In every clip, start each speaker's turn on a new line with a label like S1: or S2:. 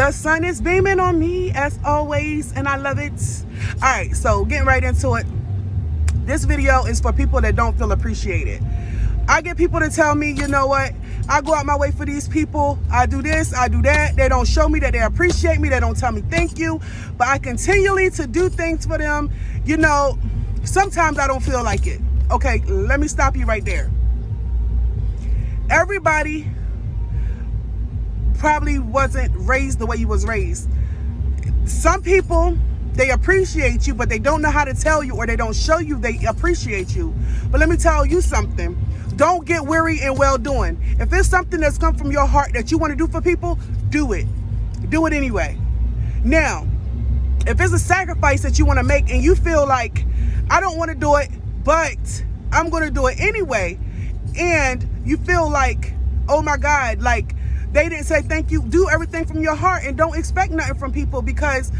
S1: The sun is beaming on me as always, and I love it. All right, so getting right into it. This video is for people that don't feel appreciated. I get people to tell me, you know what, I go out my way for these people. I do this, I do that. They don't show me that they appreciate me. They don't tell me thank you. But I continually to do things for them. You know, sometimes I don't feel like it. Okay, let me stop you right there. Everybody probably wasn't raised the way you was raised. Some people, they appreciate you, but they don't know how to tell you, or they don't show you they appreciate you. But let me tell you something. Don't get weary in well doing. If it's something that's come from your heart that you want to do for people, do it. Do it anyway. Now, if it's a sacrifice that you want to make and you feel like, I don't want to do it, but I'm going to do it anyway, and you feel like, oh my God, like they didn't say thank you, do everything from your heart and don't expect nothing from people, because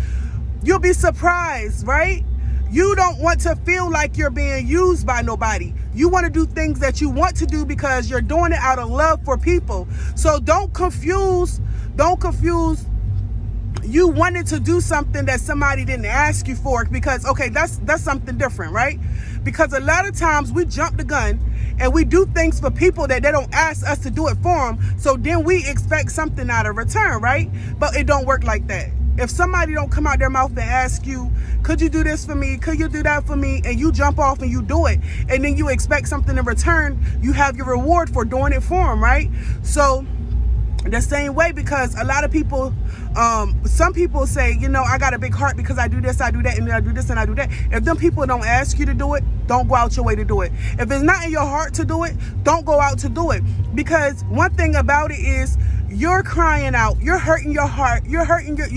S1: you'll be surprised, right? You don't want to feel like you're being used by nobody. You want to do things that you want to do because you're doing it out of love for people. So don't confuse you wanted to do something that somebody didn't ask you for, because, okay, that's something different, right? Because a lot of times we jump the gun and we do things for people that they don't ask us to do it for them. So then we expect something out of return, right? But it don't work like that. If somebody don't come out their mouth and ask you, could you do this for me? Could you do that for me? And you jump off and you do it, and then you expect something in return, you have your reward for doing it for them, right? So the same way, because a lot of people, some people say, you know, I got a big heart because I do this, I do that, and I do this and I do that. If them people don't ask you to do it, don't go out your way to do it. If it's not in your heart to do it, don't go out to do it. Because one thing about it is, you're crying out, you're hurting your heart, you're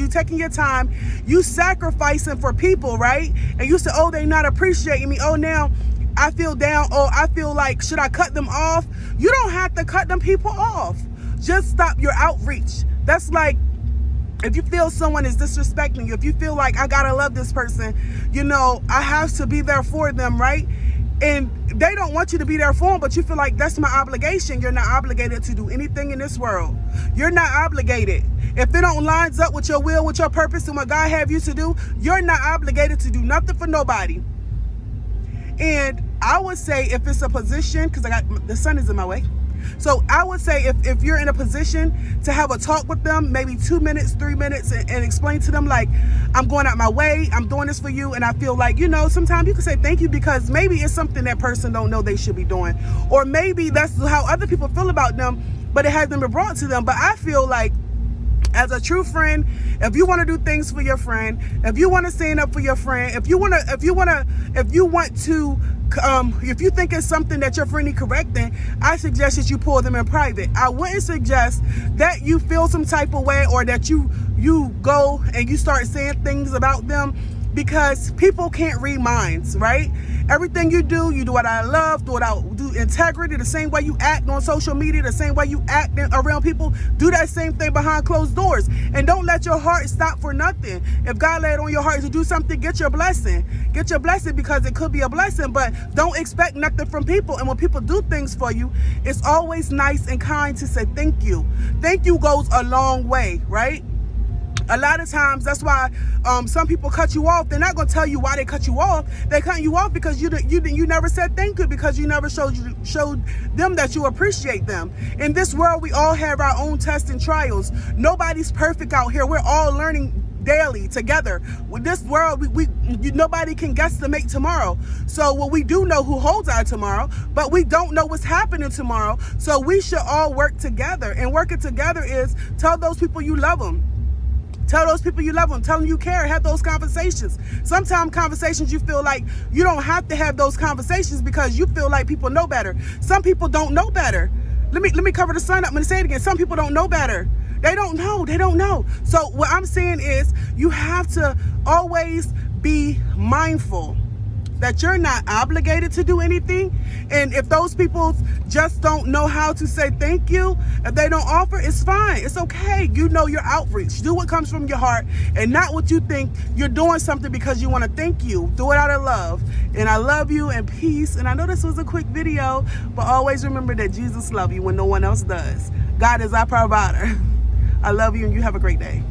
S1: taking your time, you sacrificing for people, right? And you say, oh, they not appreciating me. Oh, now I feel down. Oh, I feel like, should I cut them off? You don't have to cut them people off. Just stop your outreach. That's like, if you feel someone is disrespecting you, if you feel like, I gotta love this person, you know, I have to be there for them, right? And they don't want you to be there for them, but you feel like that's my obligation. You're not obligated to do anything in this world. You're not obligated. If it don't lines up with your will, with your purpose, and what God have you to do, you're not obligated to do nothing for nobody. And I would say, if it's a position, because the sun is in my way. So I would say, if you're in a position to have a talk with them, maybe 2 minutes, 3 minutes, and explain to them, like, I'm going out my way, I'm doing this for you, and I feel like, you know, sometimes you can say thank you because maybe it's something that person don't know they should be doing. Or maybe that's how other people feel about them, but it hasn't been brought to them. But I feel like, as a true friend, if you want to do things for your friend, if you want to stand up for your friend, if you think it's something that your friend is correcting, I suggest that you pull them in private. I wouldn't suggest that you feel some type of way, or that you go and you start saying things about them, because people can't read minds, right? Everything you do it out of love, do it out integrity. The same way you act on social media, the same way you act around people, do that same thing behind closed doors. And don't let your heart stop for nothing. If God laid on your heart to do something, get your blessing. Get your blessing, because it could be a blessing, but don't expect nothing from people. And when people do things for you, it's always nice and kind to say thank you. Thank you goes a long way, right? A lot of times, that's why some people cut you off. They're not going to tell you why they cut you off. They cut you off because you never said thank you, because you never showed them that you appreciate them. In this world, we all have our own tests and trials. Nobody's perfect out here. We're all learning daily together. With this world, nobody can guesstimate tomorrow. So, well, we do know who holds our tomorrow, but we don't know what's happening tomorrow. So we should all work together. And working together is, tell those people you love them. Tell those people you love them. Tell them you care. Have those conversations. Sometimes conversations you feel like you don't have to have those conversations because you feel like people know better. Some people don't know better. Let me cover the sun up. I'm going to say it again. Some people don't know better. They don't know. They don't know. So what I'm saying is, you have to always be mindful that you're not obligated to do anything. And if those people just don't know how to say thank you, if they don't offer, it's fine. It's okay. You know your outreach. Do what comes from your heart and not what you think you're doing something because you want to thank you. Do it out of love. And I love you, and peace. And I know this was a quick video, but always remember that Jesus loves you when no one else does. God is our provider. I love you, and you have a great day.